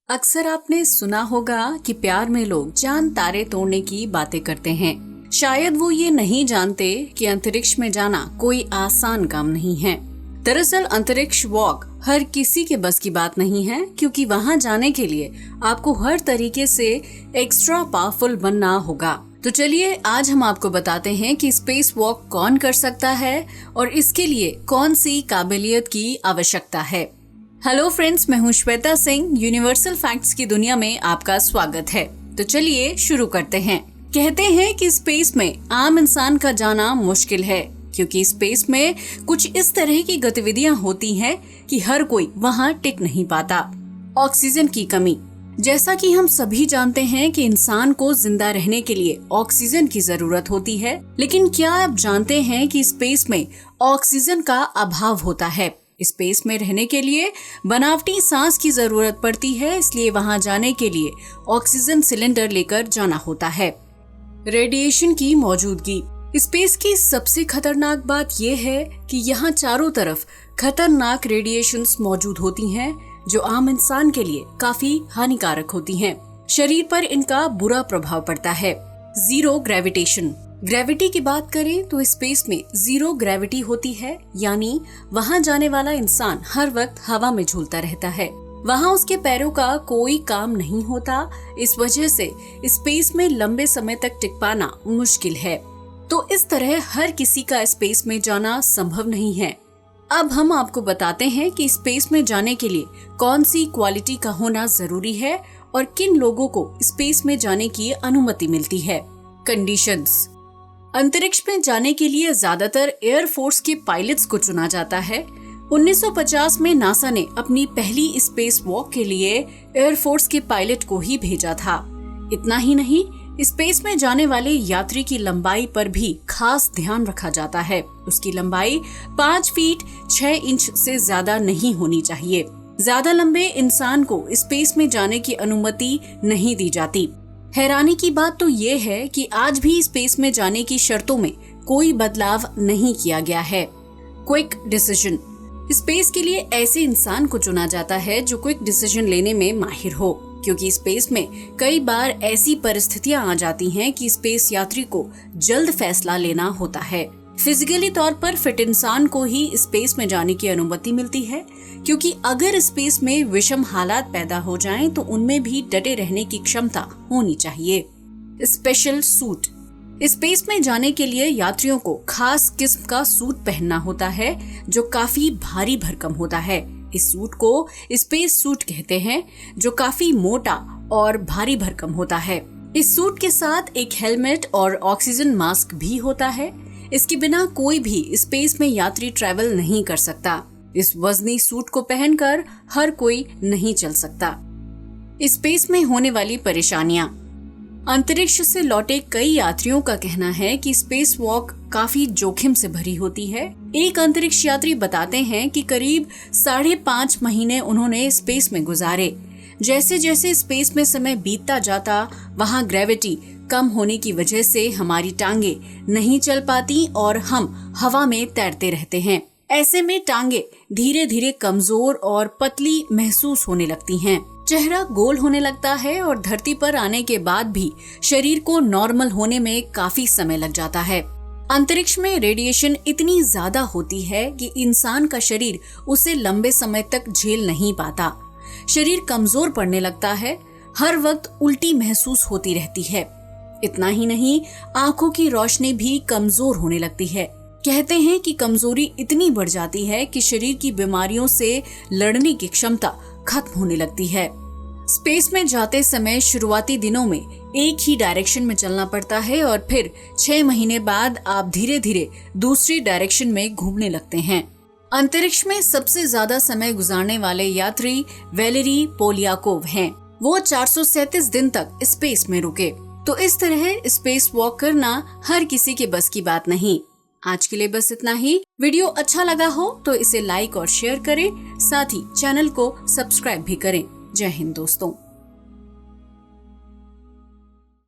अक्सर आपने सुना होगा कि प्यार में लोग चांद तारे तोड़ने की बातें करते हैं। शायद वो ये नहीं जानते कि अंतरिक्ष में जाना कोई आसान काम नहीं है। दरअसल अंतरिक्ष वॉक हर किसी के बस की बात नहीं है, क्योंकि वहाँ जाने के लिए आपको हर तरीके से एक्स्ट्रा पावरफुल बनना होगा। तो चलिए आज हम आपको बताते हैं कि स्पेस वॉक कौन कर सकता है और इसके लिए कौन सी काबिलियत की आवश्यकता है। हेलो फ्रेंड्स, मैं हूँ श्वेता सिंह। यूनिवर्सल फैक्ट्स की दुनिया में आपका स्वागत है। तो चलिए शुरू करते हैं। कहते हैं कि स्पेस में आम इंसान का जाना मुश्किल है, क्योंकि स्पेस में कुछ इस तरह की गतिविधियां होती हैं कि हर कोई वहां टिक नहीं पाता। ऑक्सीजन की कमी। जैसा कि हम सभी जानते हैं कि इंसान को जिंदा रहने के लिए ऑक्सीजन की जरूरत होती है, लेकिन क्या आप जानते हैं कि स्पेस में ऑक्सीजन का अभाव होता है। स्पेस में रहने के लिए बनावटी सांस की जरूरत पड़ती है, इसलिए वहां जाने के लिए ऑक्सीजन सिलेंडर लेकर जाना होता है। रेडिएशन की मौजूदगी। स्पेस की सबसे खतरनाक बात यह है कि यहाँ चारों तरफ खतरनाक रेडिएशंस मौजूद होती हैं, जो आम इंसान के लिए काफी हानिकारक होती हैं। शरीर पर इनका बुरा प्रभाव पड़ता है। Zero gravitation. ग्रेविटी की बात करें तो स्पेस में जीरो ग्रेविटी होती है, यानी वहां जाने वाला इंसान हर वक्त हवा में झूलता रहता है। वहां उसके पैरों का कोई काम नहीं होता। इस वजह से स्पेस में लंबे समय तक टिक पाना मुश्किल है। तो इस तरह हर किसी का स्पेस में जाना संभव नहीं है। अब हम आपको बताते हैं कि स्पेस में जाने के लिए कौन सी क्वालिटी का होना जरूरी है और किन लोगों को स्पेस में जाने की अनुमति मिलती है। कंडीशंस। अंतरिक्ष में जाने के लिए ज्यादातर एयरफोर्स के पायलट्स को चुना जाता है। 1950 में नासा ने अपनी पहली स्पेस वॉक के लिए एयरफोर्स के पायलट को ही भेजा था। इतना ही नहीं, स्पेस में जाने वाले यात्री की लंबाई पर भी खास ध्यान रखा जाता है। उसकी लंबाई 5 फीट 6 इंच से ज्यादा नहीं होनी चाहिए। ज्यादा लंबे इंसान को स्पेस में जाने की अनुमति नहीं दी जाती। हैरानी की बात तो ये है कि आज भी स्पेस में जाने की शर्तों में कोई बदलाव नहीं किया गया है। Quick decision. स्पेस के लिए ऐसे इंसान को चुना जाता है जो क्विक डिसीजन लेने में माहिर हो, क्योंकि स्पेस में कई बार ऐसी परिस्थितियां आ जाती हैं कि स्पेस यात्री को जल्द फैसला लेना होता है। फिजिकली तौर पर फिट इंसान को ही स्पेस में जाने की अनुमति मिलती है, क्योंकि अगर स्पेस में विषम हालात पैदा हो जाएं तो उनमें भी डटे रहने की क्षमता होनी चाहिए। Special suit. स्पेस में जाने के लिए यात्रियों को खास किस्म का सूट पहनना होता है, जो काफी भारी भरकम होता है। इस सूट को स्पेस सूट कहते हैं, जो काफी मोटा और भारी भरकम होता है। इस सूट के साथ एक हेलमेट और ऑक्सीजन मास्क भी होता है। इसके बिना कोई भी स्पेस में यात्री ट्रैवल नहीं कर सकता। इस वजनी सूट को पहनकर हर कोई नहीं चल सकता। स्पेस में होने वाली परेशानियां। अंतरिक्ष से लौटे कई यात्रियों का कहना है कि स्पेस वॉक काफी जोखिम से भरी होती है। एक अंतरिक्ष यात्री बताते हैं कि करीब 5.5 महीने उन्होंने स्पेस में गुजारे। जैसे जैसे स्पेस में समय बीतता जाता, वहाँ ग्रेविटी कम होने की वजह से हमारी टांगे नहीं चल पाती और हम हवा में तैरते रहते हैं। ऐसे में टांगे धीरे धीरे कमजोर और पतली महसूस होने लगती हैं। चेहरा गोल होने लगता है और धरती पर आने के बाद भी शरीर को नॉर्मल होने में काफी समय लग जाता है। अंतरिक्ष में रेडिएशन इतनी ज्यादा होती है कि इंसान का शरीर उसे लंबे समय तक झेल नहीं पाता। शरीर कमजोर पड़ने लगता है, हर वक्त उल्टी महसूस होती रहती है। इतना ही नहीं, आंखों की रोशनी भी कमजोर होने लगती है। कहते हैं कि कमजोरी इतनी बढ़ जाती है कि शरीर की बीमारियों से लड़ने की क्षमता खत्म होने लगती है। स्पेस में जाते समय शुरुआती दिनों में एक ही डायरेक्शन में चलना पड़ता है और फिर 6 महीने बाद आप धीरे धीरे दूसरी डायरेक्शन में घूमने लगते हैं। अंतरिक्ष में सबसे ज्यादा समय गुजारने वाले यात्री वैलेरी पोलियाकोव हैं। वो 437 दिन तक स्पेस में रुके। तो इस तरह स्पेस वॉक करना हर किसी के बस की बात नहीं। आज के लिए बस इतना ही। वीडियो अच्छा लगा हो तो इसे लाइक और शेयर करें, साथ ही चैनल को सब्सक्राइब भी करें। जय हिंद दोस्तों।